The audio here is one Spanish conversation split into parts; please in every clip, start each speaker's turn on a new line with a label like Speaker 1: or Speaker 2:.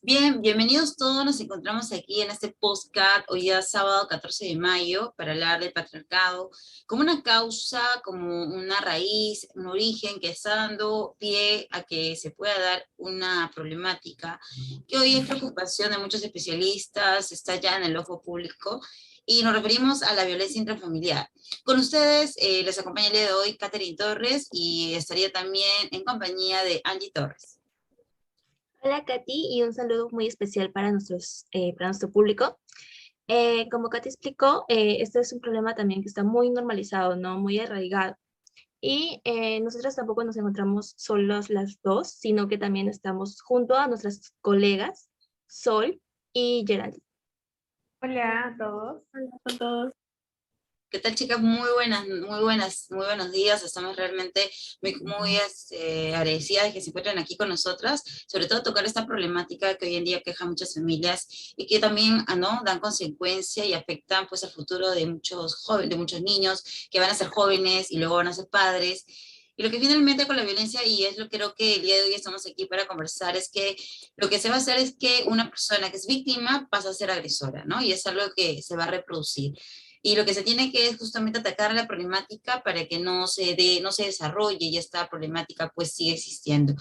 Speaker 1: Bien, bienvenidos todos. Nos encontramos aquí en este podcast hoy día sábado 14 de mayo para hablar del patriarcado como una causa, como una raíz, un origen que está dando pie a que se pueda dar una problemática que hoy es preocupación de muchos especialistas, está ya en el ojo público y nos referimos a la violencia intrafamiliar. Con ustedes les acompaña el día de hoy Catherine Torres y estaría también en compañía de Angie Torres.
Speaker 2: Hola Katy y un saludo muy especial para nuestro público. Como Katy explicó, este es un problema también que está muy normalizado, ¿no? Muy arraigado. Y nosotros tampoco nos encontramos solos las dos, sino que también estamos junto a nuestras colegas Sol y Geraldine.
Speaker 3: Hola a todos.
Speaker 2: Hola con todos.
Speaker 1: ¿Qué tal, chicas? Muy buenas, muy buenas, muy buenos días. Estamos realmente muy agradecidas de que se encuentren aquí con nosotras, sobre todo tocar esta problemática que hoy en día queja a muchas familias y que también ¿no? dan consecuencia y afectan pues el futuro de muchos jóvenes, de muchos niños que van a ser jóvenes y luego van a ser padres. Y lo que finalmente con la violencia, y es lo que creo que el día de hoy estamos aquí para conversar, es que lo que se va a hacer es que una persona que es víctima pasa a ser agresora, ¿no? Y es algo que se va a reproducir. Y lo que se tiene que es justamente atacar la problemática para que no se desarrolle y esta problemática pues sigue existiendo.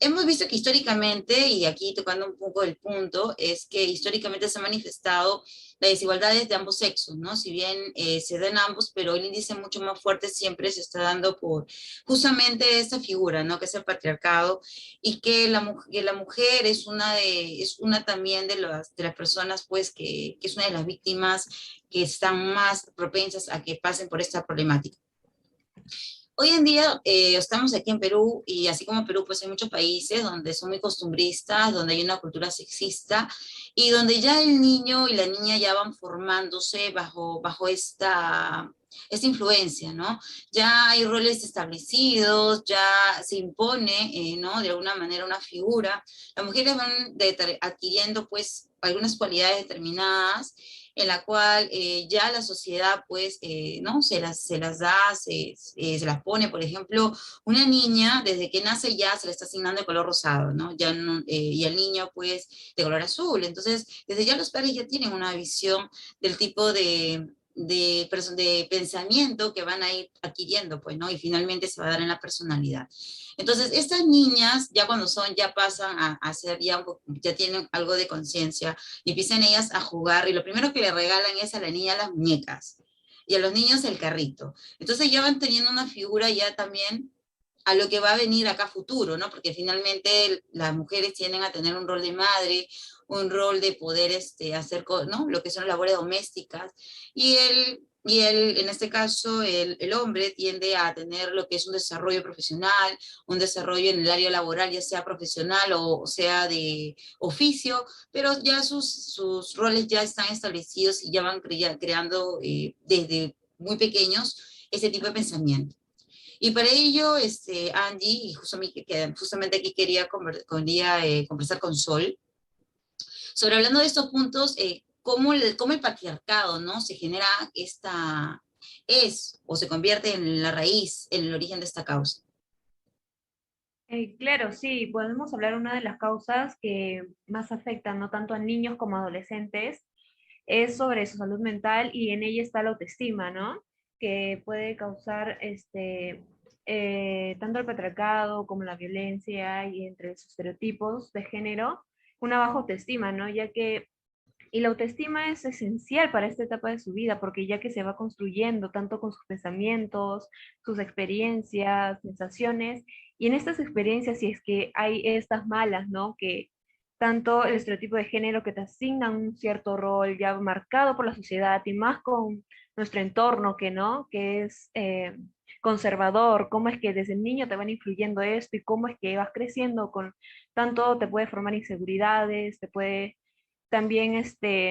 Speaker 1: Hemos visto que históricamente, y aquí tocando un poco el punto, es que históricamente se ha manifestado las desigualdades de ambos sexos, ¿no? Si bien se dan ambos, pero el índice mucho más fuerte siempre se está dando por justamente esta figura, ¿no? Que es el patriarcado y que la mujer es una también de las personas, pues, que es una de las víctimas que están más propensas a que pasen por esta problemática. Hoy en día estamos aquí en Perú y así como en Perú, pues hay muchos países donde son muy costumbristas, donde hay una cultura sexista y donde ya el niño y la niña ya van formándose bajo esta influencia, ¿no? Ya hay roles establecidos, ya se impone, ¿no? De alguna manera una figura. Las mujeres van adquiriendo pues algunas cualidades determinadas en la cual ya la sociedad pues no se las da, se las pone, por ejemplo, una niña desde que nace ya se le está asignando de color rosado, ¿no? Ya no, y el niño pues de color azul, entonces desde ya los padres ya tienen una visión del tipo de pensamiento que van a ir adquiriendo, pues, ¿no? Y finalmente se va a dar en la personalidad. Entonces, estas niñas, ya cuando son, ya pasan a ser, ya tienen algo de conciencia, y empiezan ellas a jugar, y lo primero que le regalan es a la niña las muñecas, y a los niños el carrito. Entonces ya van teniendo una figura ya también a lo que va a venir acá futuro, ¿no? Porque finalmente las mujeres tienden a tener un rol de madre, un rol de poder hacer, ¿no? Lo que son labores domésticas, en este caso, el hombre tiende a tener lo que es un desarrollo profesional, un desarrollo en el área laboral, ya sea profesional o sea de oficio, pero ya sus roles ya están establecidos y ya van creando desde muy pequeños ese tipo de pensamiento. Y para ello, Angie, y justamente aquí quería conversar con Sol, sobre hablando de estos puntos, cómo el patriarcado, ¿no? Se genera o se convierte en la raíz, en el origen de esta causa.
Speaker 3: Claro, sí, podemos hablar una de las causas que más afectan no tanto a niños como a adolescentes es sobre su salud mental y en ella está la autoestima, ¿no? Que puede causar tanto el patriarcado como la violencia y entre sus estereotipos de género una baja autoestima, ¿no? Y la autoestima es esencial para esta etapa de su vida, porque ya que se va construyendo tanto con sus pensamientos, sus experiencias, sensaciones, y en estas experiencias, si es que hay estas malas, ¿no? Que tanto el estereotipo de género que te asignan un cierto rol ya marcado por la sociedad y más con nuestro entorno que no, que es conservador, cómo es que desde niño te van influyendo esto y cómo es que vas creciendo con tanto te puede formar inseguridades, te puede también,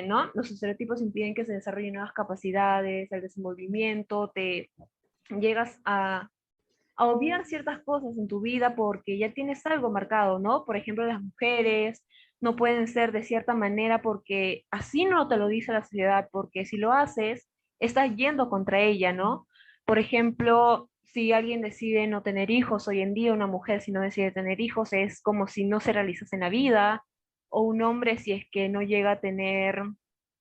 Speaker 3: ¿no? Los estereotipos impiden que se desarrollen nuevas capacidades, el desenvolvimiento, te llegas a obviar ciertas cosas en tu vida porque ya tienes algo marcado, ¿no? Por ejemplo, las mujeres no pueden ser de cierta manera porque así no te lo dice la sociedad, porque si lo haces, estás yendo contra ella, ¿no? Por ejemplo, si alguien decide no tener hijos hoy en día, una mujer si no decide tener hijos, es como si no se realizase en la vida, o un hombre si es que no llega a tener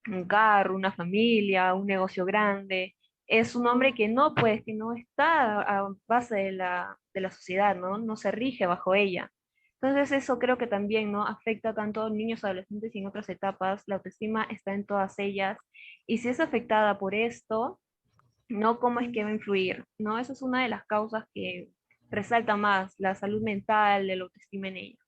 Speaker 3: un carro, una familia, un negocio grande. Es un hombre que no, pues, que no está a base de la sociedad, ¿no? No se rige bajo ella. Entonces eso creo que también, ¿no? Afecta tanto a niños, adolescentes y en otras etapas. La autoestima está en todas ellas. Y si es afectada por esto, ¿no? ¿Cómo es que va a influir? ¿No? Esa es una de las causas que resalta más la salud mental, el autoestima en ella.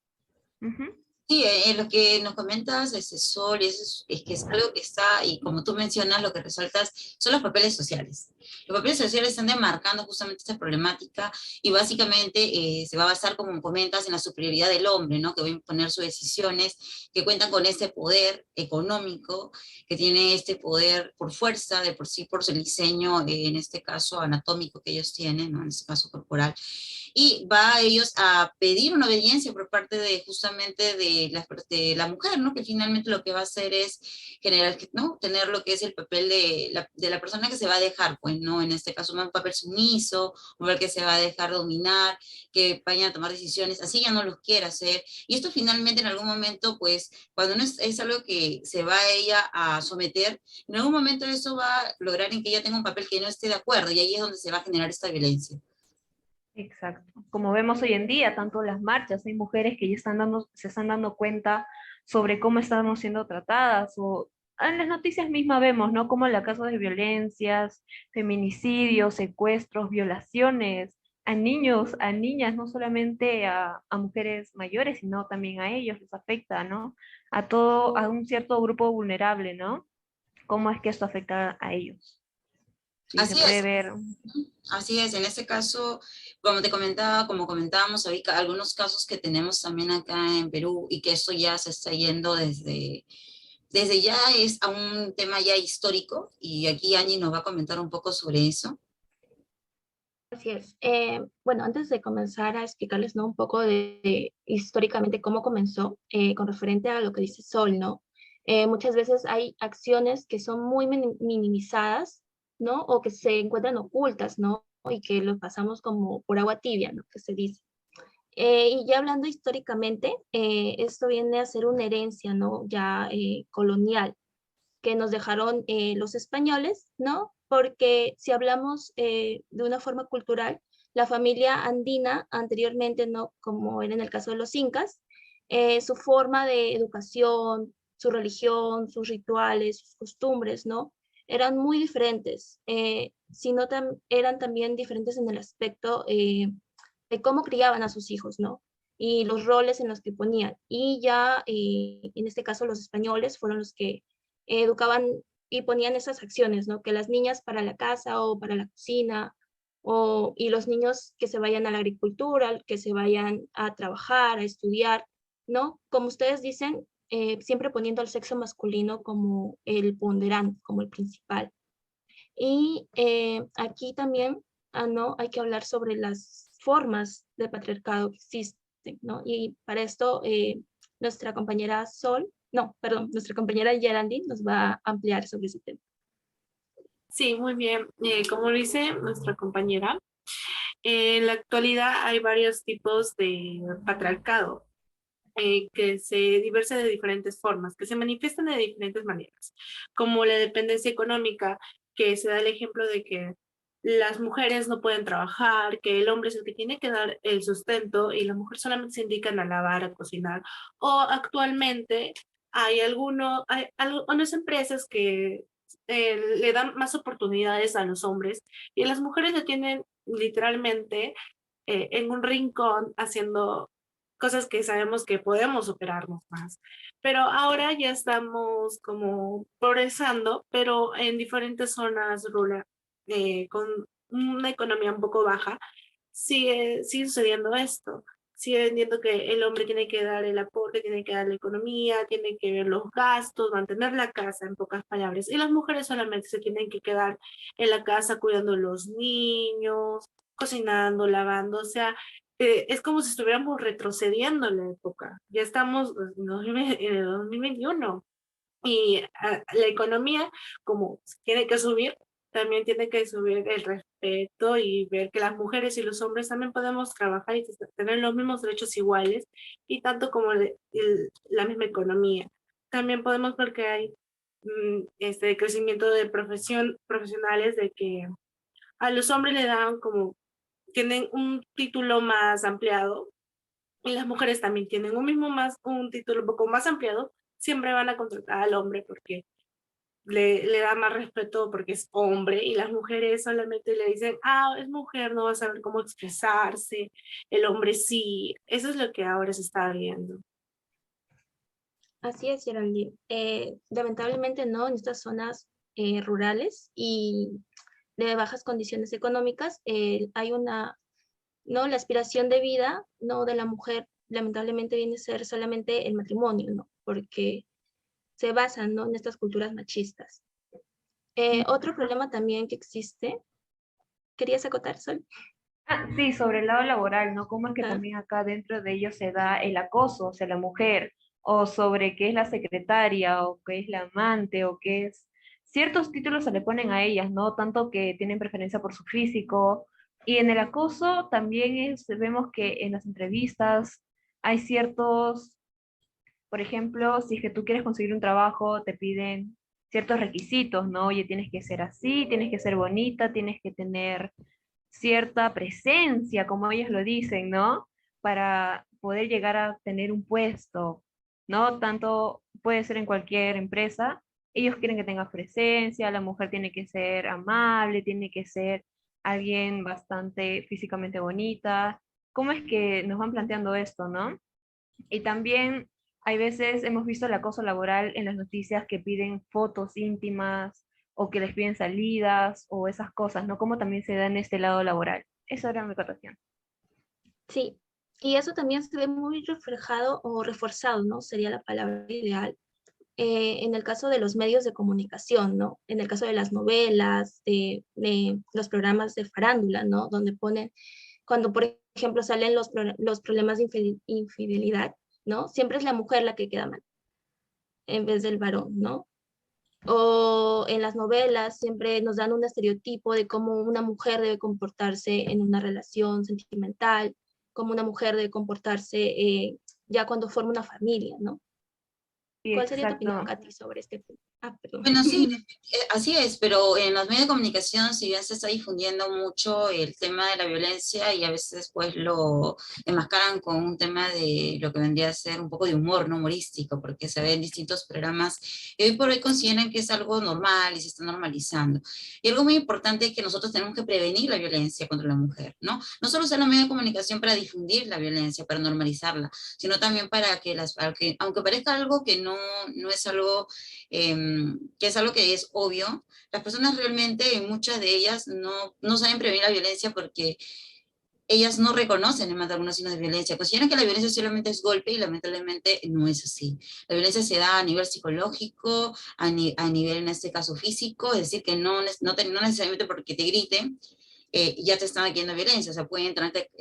Speaker 3: Ujú.
Speaker 1: Sí, en lo que nos comentas, Sol, es que es algo que está, y como tú mencionas, lo que resaltas son los papeles sociales. Los papeles sociales están demarcando justamente esta problemática y básicamente se va a basar, como comentas, en la superioridad del hombre, ¿no? Que va a imponer sus decisiones, que cuentan con este poder económico, que tiene este poder por fuerza, de por sí, por su diseño, en este caso anatómico que ellos tienen, ¿no? En este caso corporal, y va a ellos a pedir una obediencia por parte de justamente de la mujer, ¿no? Que finalmente lo que va a hacer es generar, ¿no? Tener lo que es el papel de la persona que se va a dejar, pues, ¿no? En este caso, un papel sumiso, un papel que se va a dejar dominar, que vayan a tomar decisiones, así ya no los quiere hacer. Y esto finalmente en algún momento, pues, cuando no es algo que se va a ella a someter, en algún momento eso va a lograr en que ella tenga un papel que no esté de acuerdo, y ahí es donde se va a generar esta violencia.
Speaker 3: Exacto. Como vemos hoy en día, tanto las marchas, hay mujeres que ya se están dando cuenta sobre cómo estamos siendo tratadas, o en las noticias mismas vemos, ¿no? Como la casos de violencias, feminicidios, secuestros, violaciones a niños, a niñas, no solamente a mujeres mayores, sino también a ellos les afecta, ¿no? A todo, a un cierto grupo vulnerable, ¿no? ¿Cómo es que esto afecta a ellos? Sí, se
Speaker 1: Así
Speaker 3: puede
Speaker 1: es.
Speaker 3: ver.
Speaker 1: Así es, en este caso, como te comentaba, como comentábamos ahorita, algunos casos que tenemos también acá en Perú y que esto ya se está yendo desde ya es a un tema ya histórico, y aquí Angie nos va a comentar un poco sobre eso.
Speaker 2: Así es. Bueno, antes de comenzar a explicarles, ¿no? Un poco de históricamente cómo comenzó, con referente a lo que dice Sol, ¿no? Muchas veces hay acciones que son muy minimizadas, ¿no? O que se encuentran ocultas, ¿no? Y que los pasamos como por agua tibia, ¿no? Que se dice. Y ya hablando históricamente, esto viene a ser una herencia, ¿no? Ya colonial que nos dejaron los españoles, ¿no? Porque si hablamos de una forma cultural, la familia andina anteriormente, ¿no? Como era en el caso de los incas, su forma de educación, su religión, sus rituales, sus costumbres, ¿no? Eran muy diferentes, sino eran también diferentes en el aspecto de cómo criaban a sus hijos, ¿no? Y los roles en los que ponían. Y ya, en este caso, los españoles fueron los que educaban y ponían esas acciones, ¿no? Que las niñas para la casa o para la cocina, y los niños que se vayan a la agricultura, que se vayan a trabajar, a estudiar, ¿no? Como ustedes dicen, siempre poniendo al sexo masculino como el ponderante, como el principal. Y aquí también, ¿no? Hay que hablar sobre las formas de patriarcado que existen, ¿no? Y para esto, nuestra compañera Sol, no, perdón, nuestra compañera Geraldine nos va a ampliar sobre ese tema.
Speaker 4: Sí, muy bien. Como dice nuestra compañera, en la actualidad hay varios tipos de patriarcado que se diversa de diferentes formas, que se manifiestan de diferentes maneras, como la dependencia económica, que se da el ejemplo de que las mujeres no pueden trabajar, que el hombre es el que tiene que dar el sustento y las mujeres solamente se indican a lavar, a cocinar. O actualmente hay algunas empresas que le dan más oportunidades a los hombres y las mujeres le tienen literalmente en un rincón haciendo cosas que sabemos que podemos superarnos más. Pero ahora ya estamos como progresando, pero en diferentes zonas rurales, con una economía un poco baja, sigue sucediendo esto. Sigue viendo que el hombre tiene que dar el aporte, tiene que dar la economía, tiene que ver los gastos, mantener la casa, en pocas palabras. Y las mujeres solamente se tienen que quedar en la casa cuidando a los niños, cocinando, lavando. O sea, es como si estuviéramos retrocediendo en la época. Ya estamos en el 2021 y la economía, como tiene que subir, también tiene que subir el respeto y ver que las mujeres y los hombres también podemos trabajar y tener los mismos derechos iguales y tanto como la misma economía. También podemos ver que hay este crecimiento de profesionales de que a los hombres le dan como, tienen un título más ampliado y las mujeres también tienen un título un poco más ampliado, siempre van a contratar al hombre porque le da más respeto porque es hombre y las mujeres solamente le dicen, ah, es mujer, no va a saber cómo expresarse, el hombre sí, eso es lo que ahora se está viendo.
Speaker 2: Así es, Geraldine. Lamentablemente no, en estas zonas rurales y de bajas condiciones económicas, hay no, la aspiración de vida, no, de la mujer, lamentablemente viene a ser solamente el matrimonio, ¿no? Porque se basan, ¿no?, en estas culturas machistas. Otro problema también que existe, ¿querías acotar, Sol?
Speaker 3: Sí, sobre el lado laboral, ¿no? Cómo es que
Speaker 2: Ah,
Speaker 3: también acá dentro de ellos se da el acoso hacia la mujer, o sobre qué es la secretaria, o qué es la amante, o qué es... Ciertos títulos se le ponen a ellas, ¿no? Tanto que tienen preferencia por su físico. Y en el acoso también vemos que en las entrevistas hay ciertos, por ejemplo, si es que tú quieres conseguir un trabajo, te piden ciertos requisitos, ¿no? Oye, tienes que ser así, tienes que ser bonita, tienes que tener cierta presencia, como ellos lo dicen, ¿no? Para poder llegar a tener un puesto, ¿no? Tanto puede ser en cualquier empresa. Ellos quieren que tengas presencia, la mujer tiene que ser amable, tiene que ser alguien bastante físicamente bonita. ¿Cómo es que nos van planteando esto, no? Y también hay veces hemos visto el acoso laboral en las noticias que piden fotos íntimas o que les piden salidas o esas cosas, ¿no? Como también se da en este lado laboral. Eso era mi acotación.
Speaker 2: sí, y eso también se ve muy reflejado o reforzado, ¿no? Sería la palabra ideal. En el caso de los medios de comunicación, ¿no? En el caso de las novelas, de los programas de farándula, ¿no? Donde ponen, cuando por ejemplo salen los problemas de infidelidad, ¿no? Siempre es la mujer la que queda mal, en vez del varón, ¿no? O en las novelas siempre nos dan un estereotipo de cómo una mujer debe comportarse en una relación sentimental, cómo una mujer debe comportarse ya cuando forma una familia, ¿no?
Speaker 3: Sí,
Speaker 2: ¿Cuál sería tu opinión,
Speaker 3: exacto.
Speaker 2: Katy, sobre este punto? Ah, perdón.
Speaker 1: Bueno, sí, así es, pero en los medios de comunicación, si bien se está difundiendo mucho el tema de la violencia y a veces pues lo enmascaran con un tema de lo que vendría a ser un poco de humor, no humorístico, porque se ve en distintos programas y hoy por hoy consideran que es algo normal y se está normalizando. Y algo muy importante es que nosotros tenemos que prevenir la violencia contra la mujer, ¿no? No solo usar los medios de comunicación para difundir la violencia, para normalizarla, sino también para que, aunque parezca algo que no es algo que es algo que es obvio, las personas realmente, muchas de ellas no saben prevenir la violencia porque ellas no reconocen además de algunos signos de violencia, consideran que la violencia solamente es golpe y lamentablemente no es así. La violencia se da a nivel psicológico, a nivel en este caso físico, es decir, que no necesariamente porque te griten, ya te están adquiriendo violencia, o sea, pueden entrarte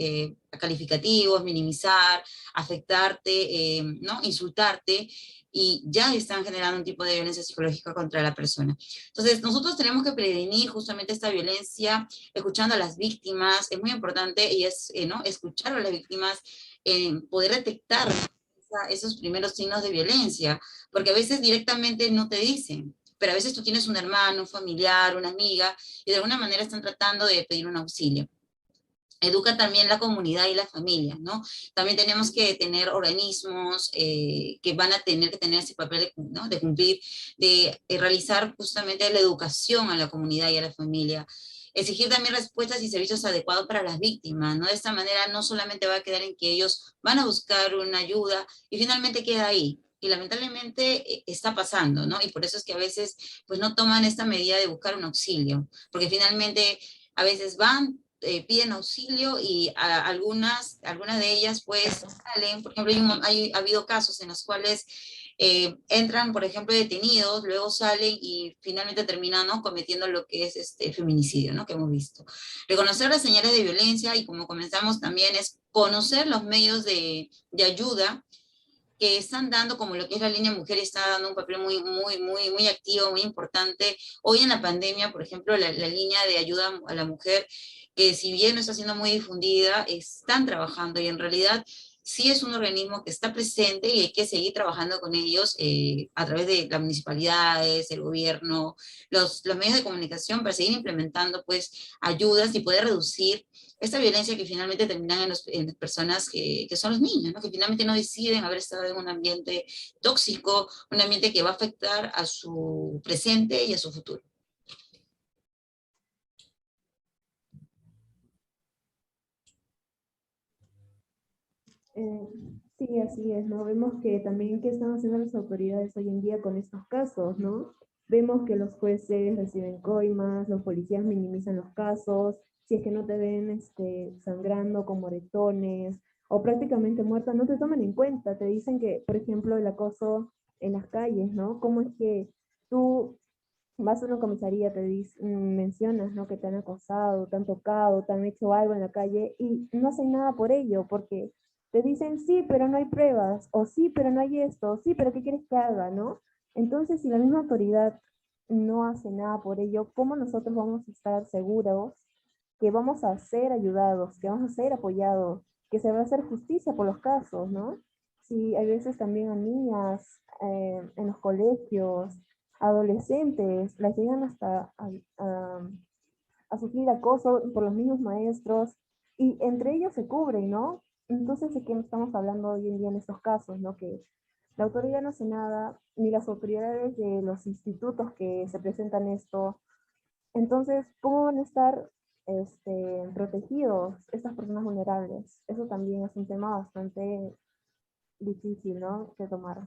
Speaker 1: a calificativos, minimizar, afectarte, ¿no? Insultarte, y ya están generando un tipo de violencia psicológica contra la persona. Entonces, nosotros tenemos que prevenir justamente esta violencia, escuchando a las víctimas, es muy importante, y es, ¿no? Escuchar a las víctimas, poder detectar esos primeros signos de violencia, porque a veces directamente no te dicen, pero a veces tú tienes un hermano, un familiar, una amiga, y de alguna manera están tratando de pedir un auxilio. Educa también la comunidad y la familia, ¿no? También tenemos que tener organismos que van a tener que tener ese papel, ¿no? De cumplir, de realizar justamente la educación a la comunidad y a la familia. Exigir también respuestas y servicios adecuados para las víctimas, ¿no? De esta manera no solamente va a quedar en que ellos van a buscar una ayuda y finalmente queda ahí. Y lamentablemente está pasando, ¿no? Y por eso es que a veces pues no toman esta medida de buscar un auxilio, porque finalmente a veces van, piden auxilio y algunas de ellas pues salen, por ejemplo, ha habido casos en los cuales entran, por ejemplo, detenidos, luego salen y finalmente terminan, ¿no? Cometiendo lo que es este feminicidio, ¿no? Que hemos visto. Reconocer las señales de violencia y como comenzamos también es conocer los medios de ayuda que están dando, como lo que es la línea mujer, está dando un papel muy activo, muy importante. Hoy en la pandemia, por ejemplo, la línea de ayuda a la mujer, que si bien no está siendo muy difundida, están trabajando y en realidad sí es un organismo que está presente y hay que seguir trabajando con ellos a través de las municipalidades, el gobierno, los medios de comunicación para seguir implementando pues ayudas y poder reducir esta violencia que finalmente termina en las personas que son los niños, ¿no? Que finalmente no deciden haber estado en un ambiente tóxico, un ambiente que va a afectar a su presente y a su futuro.
Speaker 3: Eh, sí, así es, ¿no? Vemos que también qué están haciendo las autoridades hoy en día con estos casos, ¿no? Vemos que los jueces reciben coimas, los policías minimizan los casos, si es que no te ven sangrando con moretones o prácticamente muerta, no te toman en cuenta, te dicen que, por ejemplo, el acoso en las calles, ¿no? ¿Cómo es que tú vas a una comisaría, mencionas, ¿no? Que te han acosado, te han tocado, te han hecho algo en la calle y no hacen nada por ello, porque te dicen sí, pero no hay pruebas, o sí, pero no hay esto, o sí, pero ¿qué quieres que haga, no? Entonces, si la misma autoridad no hace nada por ello, ¿cómo nosotros vamos a estar seguros que vamos a ser ayudados, que vamos a ser apoyados, que se va a hacer justicia por los casos, ¿no? Si hay veces también a niñas en los colegios, adolescentes, las llegan hasta a sufrir acoso por los mismos maestros y entre ellos se cubren, ¿no? Entonces, ¿de qué estamos hablando hoy en día en estos casos, ¿no? Que la autoridad no hace nada, ni las autoridades de los institutos que se presentan esto. Entonces, ¿cómo van a estar protegidos estas personas vulnerables? Eso también es un tema bastante difícil, ¿no? Que tomar.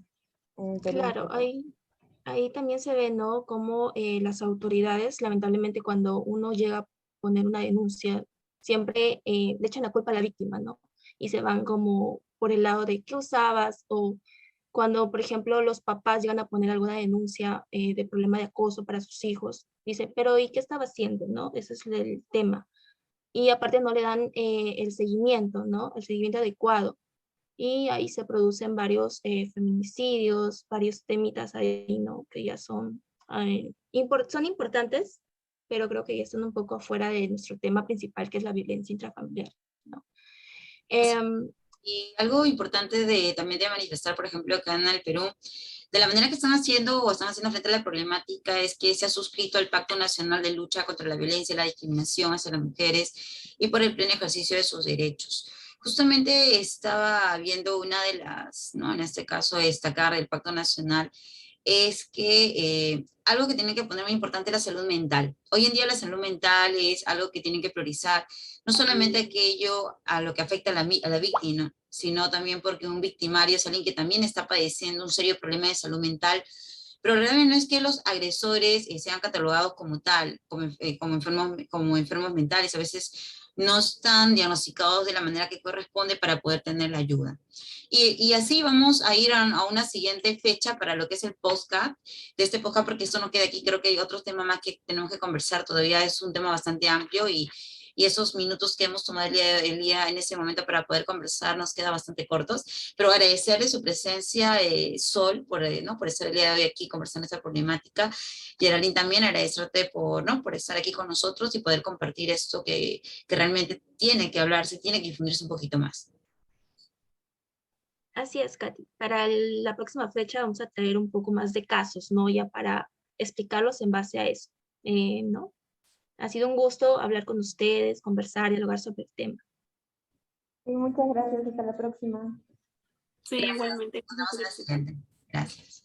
Speaker 2: Claro, ahí también se ve, ¿no? Cómo las autoridades, lamentablemente, cuando uno llega a poner una denuncia, siempre le echan la culpa a la víctima, ¿no? Y se van como por el lado de qué usabas, o cuando, por ejemplo, los papás llegan a poner alguna denuncia de problema de acoso para sus hijos, dicen, pero ¿y qué estaba haciendo, no? Ese es el tema. Y aparte no le dan el seguimiento, ¿no? El seguimiento adecuado. Y ahí se producen varios feminicidios, varios temitas ahí, ¿no? Que ya son, son importantes, pero creo que ya están un poco afuera de nuestro tema principal, que es la violencia intrafamiliar, ¿no?
Speaker 1: Y algo importante también de manifestar, por ejemplo, acá en el Perú, de la manera que están haciendo o están haciendo frente a la problemática es que se ha suscrito al Pacto Nacional de Lucha contra la Violencia y la Discriminación hacia las mujeres y por el pleno ejercicio de sus derechos. Justamente estaba viendo una de las, ¿no? En este caso, destacar del Pacto Nacional, es que algo que tiene que poner muy importante es la salud mental. Hoy en día la salud mental es algo que tienen que priorizar, no solamente aquello a lo que afecta a la víctima, sino también porque un victimario es alguien que también está padeciendo un serio problema de salud mental, pero realmente no es que los agresores sean catalogados como tal, como enfermos mentales, a veces no están diagnosticados de la manera que corresponde para poder tener la ayuda. Y así vamos a ir a una siguiente fecha para lo que es el podcast, de este podcast, porque esto no queda aquí, creo que hay otros temas más que tenemos que conversar, todavía es un tema bastante amplio y esos minutos que hemos tomado el día en ese momento para poder conversar nos quedan bastante cortos, pero agradecerle su presencia, Sol, ¿no? Por estar el día de hoy aquí conversando esta problemática. Geraldine, también agradecerte ¿no? Por estar aquí con nosotros y poder compartir esto que realmente tiene que hablarse, tiene que difundirse un poquito más.
Speaker 2: Así es, Katy. Para la próxima fecha vamos a traer un poco más de casos, ¿no? Ya para explicarlos en base a eso, ¿no? Ha sido un gusto hablar con ustedes, conversar, dialogar sobre el tema.
Speaker 3: Sí, muchas gracias. Hasta la próxima.
Speaker 4: Sí,
Speaker 1: Gracias.
Speaker 4: igualmente.
Speaker 1: Nos vemos en la siguiente. Gracias.